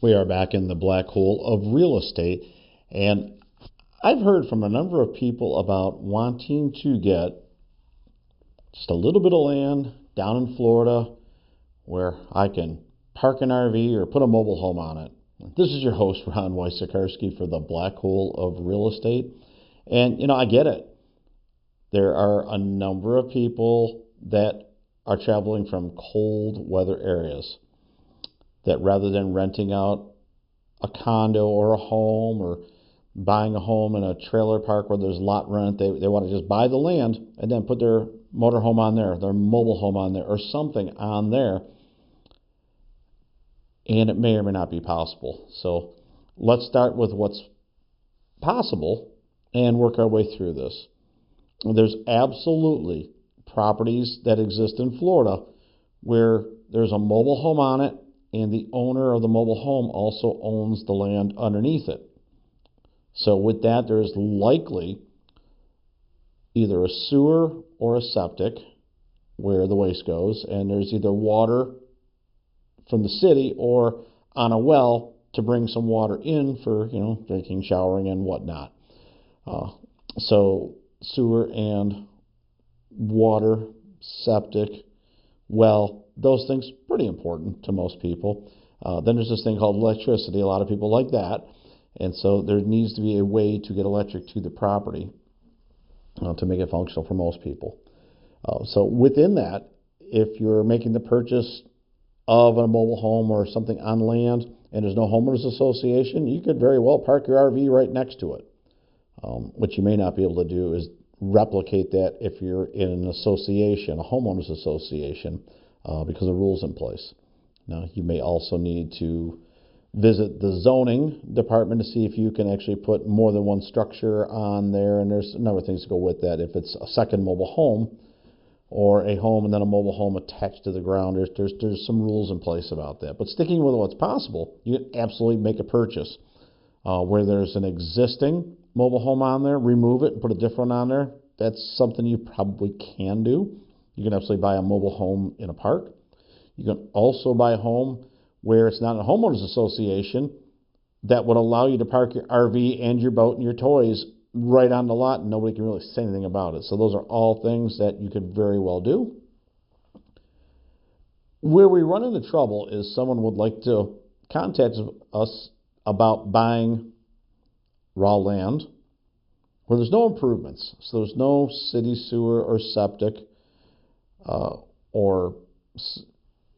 We are back in the black hole of real estate, and I've heard from a number of people about wanting to get just a little bit of land down in Florida where I can park an RV or put a mobile home on it. This is your host, Ron Wysakarski, for the black hole of real estate. And, I get it. There are a number of people that are traveling from cold weather areas that rather than renting out a condo or a home or buying a home in a trailer park where there's lot rent, they want to just buy the land and then put their motorhome on there, their mobile home on there, or something on there. And it may or may not be possible. So let's start with what's possible and work our way through this. There's absolutely properties that exist in Florida where there's a mobile home on it, and the owner of the mobile home also owns the land underneath it. So with that, there's likely either a sewer or a septic where the waste goes, and there's either water from the city or on a well to bring some water in for, drinking, showering, and whatnot. So sewer and water, septic, well, those things pretty important to most people. Then there's this thing called electricity. A lot of people like that. And so there needs to be a way to get electric to the property to make it functional for most people. So within that, if you're making the purchase of a mobile home or something on land and there's no homeowners association, you could very well park your RV right next to it. What you may not be able to do is replicate that if you're in an association, a homeowners association, because of rules in place. Now, you may also need to visit the zoning department to see if you can actually put more than one structure on there, and there's a number of things to go with that. If it's a second mobile home or a home and then a mobile home attached to the ground, there's some rules in place about that. But sticking with what's possible, you can absolutely make a purchase where there's an existing mobile home on there, remove it and put a different one on there. That's something you probably can do. You can absolutely buy a mobile home in a park. You can also buy a home where it's not a homeowners association that would allow you to park your RV and your boat and your toys right on the lot and nobody can really say anything about it. So those are all things that you could very well do. Where we run into trouble is someone would like to contact us about buying raw land where there's no improvements. So there's no city sewer or septic or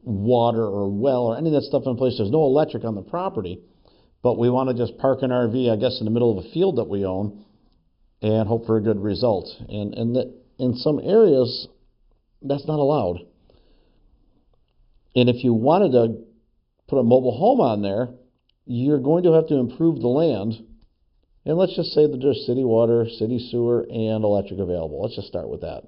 water or well or any of that stuff in place. There's no electric on the property, but we want to just park an RV, I guess, in the middle of a field that we own and hope for a good result. And that in some areas, that's not allowed. And if you wanted to put a mobile home on there, you're going to have to improve the land. And let's just say that there's city water, city sewer, and electric available. Let's just start with that.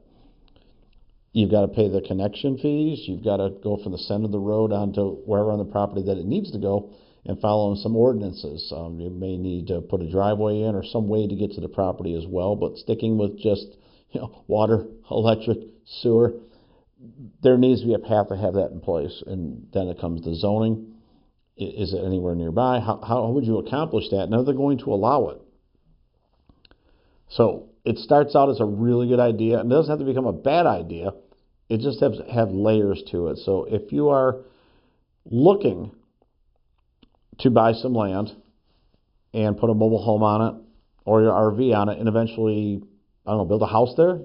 You've got to pay the connection fees. You've got to go from the center of the road onto wherever on the property that it needs to go and follow some ordinances. You may need to put a driveway in or some way to get to the property as well. But sticking with just water, electric, sewer, there needs to be a path to have that in place. And then it comes to zoning. Is it anywhere nearby? How would you accomplish that? Now they're going to allow it. So it starts out as a really good idea, and it doesn't have to become a bad idea. It just has to have layers to it. So if you are looking to buy some land and put a mobile home on it or your RV on it and eventually, build a house there,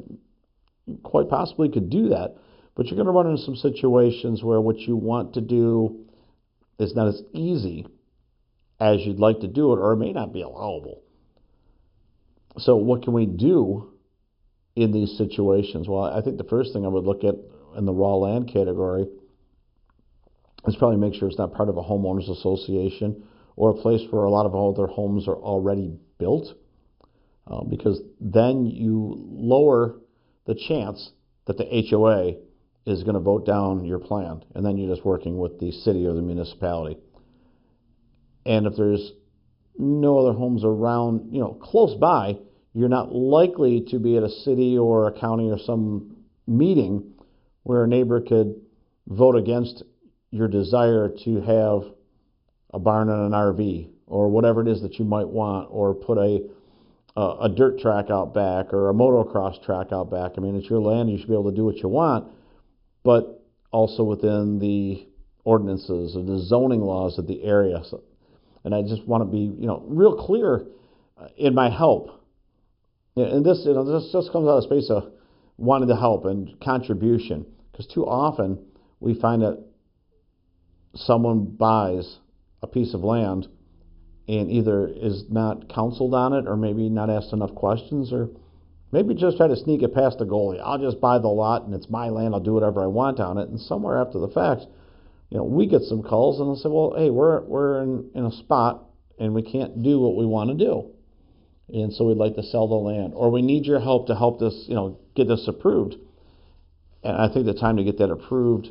you quite possibly could do that. But you're going to run into some situations where what you want to do is not as easy as you'd like to do it, or it may not be allowable. So what can we do in these situations? Well, I think the first thing I would look at in the raw land category is probably make sure it's not part of a homeowners association or a place where a lot of all their homes are already built, because then you lower the chance that the HOA is going to vote down your plan, and then you're just working with the city or the municipality. And if there's no other homes around, close by, you're not likely to be at a city or a county or some meeting where a neighbor could vote against your desire to have a barn and an RV, or whatever it is that you might want, or put a dirt track out back or a motocross track out back. I mean, it's your land. You should be able to do what you want, but also within the ordinances or the zoning laws of the area. So, and I just want to be, real clear in my help. And this, this just comes out of space of wanting to help and contribution, because too often we find that someone buys a piece of land and either is not counseled on it, or maybe not asked enough questions, or maybe just try to sneak it past the goalie. I'll just buy the lot and it's my land. I'll do whatever I want on it. And somewhere after the fact, we get some calls and they'll say, well, hey, we're in a spot and we can't do what we want to do. And so we'd like to sell the land, or we need your help to help this, get this approved. And I think the time to get that approved,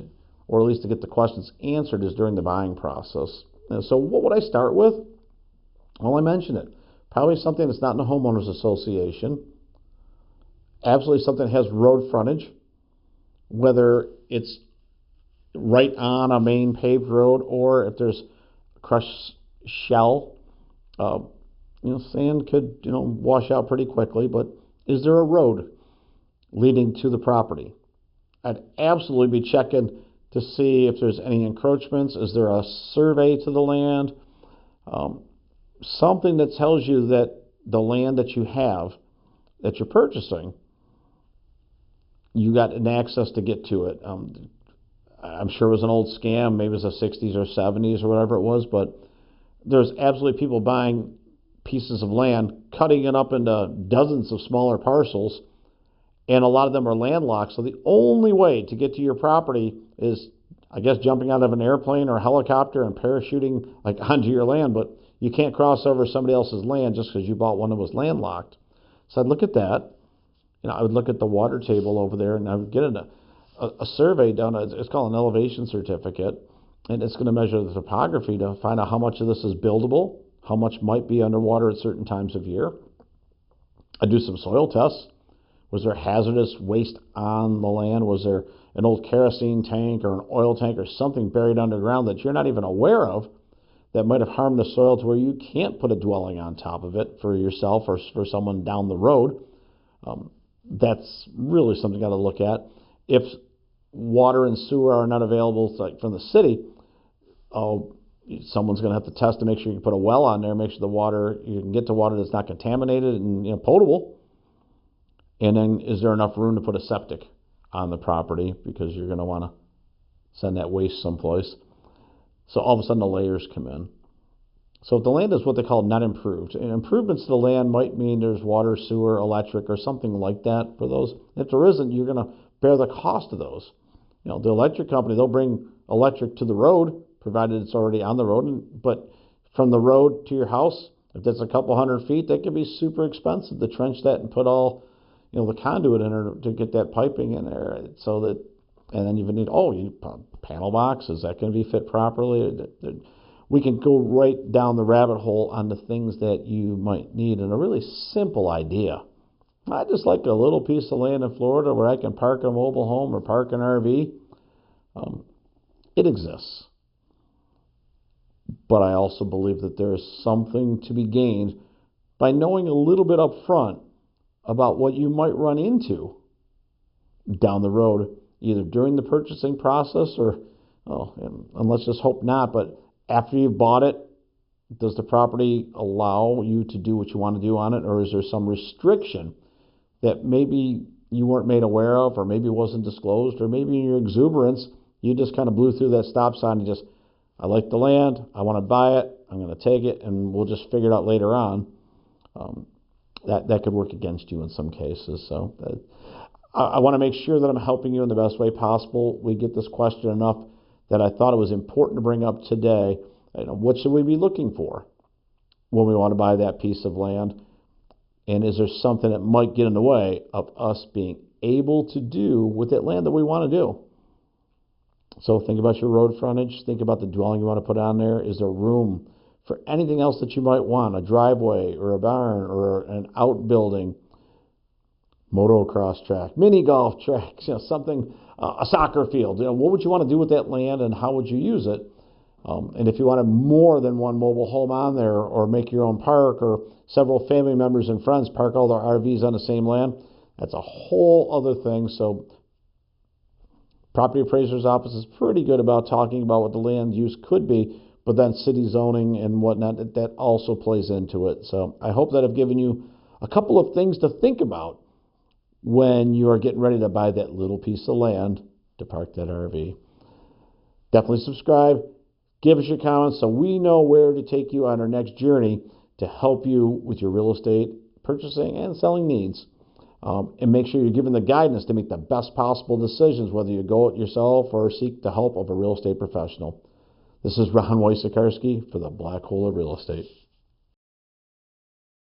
or at least to get the questions answered, is during the buying process. And so what would I start with? Well, I mentioned it. Probably something that's not in a homeowners association. Absolutely something that has road frontage, whether it's right on a main paved road, or if there's crushed shell. Sand could, wash out pretty quickly, but is there a road leading to the property? I'd absolutely be checking to see if there's any encroachments. Is there a survey to the land? Something that tells you that the land that you have, that you're purchasing, you got an access to get to it. I'm sure it was an old scam, maybe it was the 60s or 70s or whatever it was, but there's absolutely people buying pieces of land, cutting it up into dozens of smaller parcels, and a lot of them are landlocked. So the only way to get to your property is, I guess, jumping out of an airplane or a helicopter and parachuting onto your land, but you can't cross over somebody else's land just because you bought one that was landlocked. So I'd look at that. I would look at the water table over there, and I would get a survey done. It's called an elevation certificate, and it's going to measure the topography to find out how much of this is buildable, how much might be underwater at certain times of year. I do some soil tests. Was there hazardous waste on the land? Was there an old kerosene tank or an oil tank or something buried underground that you're not even aware of that might have harmed the soil to where you can't put a dwelling on top of it for yourself or for someone down the road? That's really something you got to look at. If water and sewer are not available from the city, someone's going to have to test to make sure you can put a well on there, make sure you can get to water that's not contaminated and potable. And then, is there enough room to put a septic on the property, because you're going to want to send that waste someplace. So all of a sudden the layers come in. So if the land is what they call not improved, and improvements to the land might mean there's water, sewer, electric, or something like that for those. If there isn't, you're going to bear the cost of those. The electric company, they'll bring electric to the road, provided it's already on the road. But from the road to your house, if that's a couple hundred feet, that can be super expensive to trench that and put all, the conduit in there to get that piping in there. So that, and then you need panel boxes. That can be fit properly. We can go right down the rabbit hole on the things that you might need, and a really simple idea. I just like a little piece of land in Florida where I can park a mobile home or park an RV. It exists. But I also believe that there is something to be gained by knowing a little bit up front about what you might run into down the road, either during the purchasing process or, and let's just hope not, but after you've bought it. Does the property allow you to do what you want to do on it, or is there some restriction that maybe you weren't made aware of, or maybe wasn't disclosed, or maybe in your exuberance, you just kind of blew through that stop sign and just, I like the land, I want to buy it, I'm going to take it, and we'll just figure it out later on. That could work against you in some cases. So I want to make sure that I'm helping you in the best way possible. We get this question enough that I thought it was important to bring up today. What should we be looking for when we want to buy that piece of land? And is there something that might get in the way of us being able to do with that land that we want to do? So think about your road frontage. Think about the dwelling you want to put on there. Is there room for anything else that you might want? A driveway or a barn or an outbuilding, motocross track, mini golf track, something, a soccer field. What would you want to do with that land and how would you use it? And if you wanted more than one mobile home on there, or make your own park, or several family members and friends park all their RVs on the same land, that's a whole other thing. So property appraiser's office is pretty good about talking about what the land use could be, but then city zoning and whatnot, that also plays into it. So I hope that I've given you a couple of things to think about when you are getting ready to buy that little piece of land to park that RV. Definitely subscribe. Give us your comments so we know where to take you on our next journey to help you with your real estate purchasing and selling needs. And make sure you're given the guidance to make the best possible decisions, whether you go it yourself or seek the help of a real estate professional. This is Ron Wojciechowski for the Black Hole of Real Estate.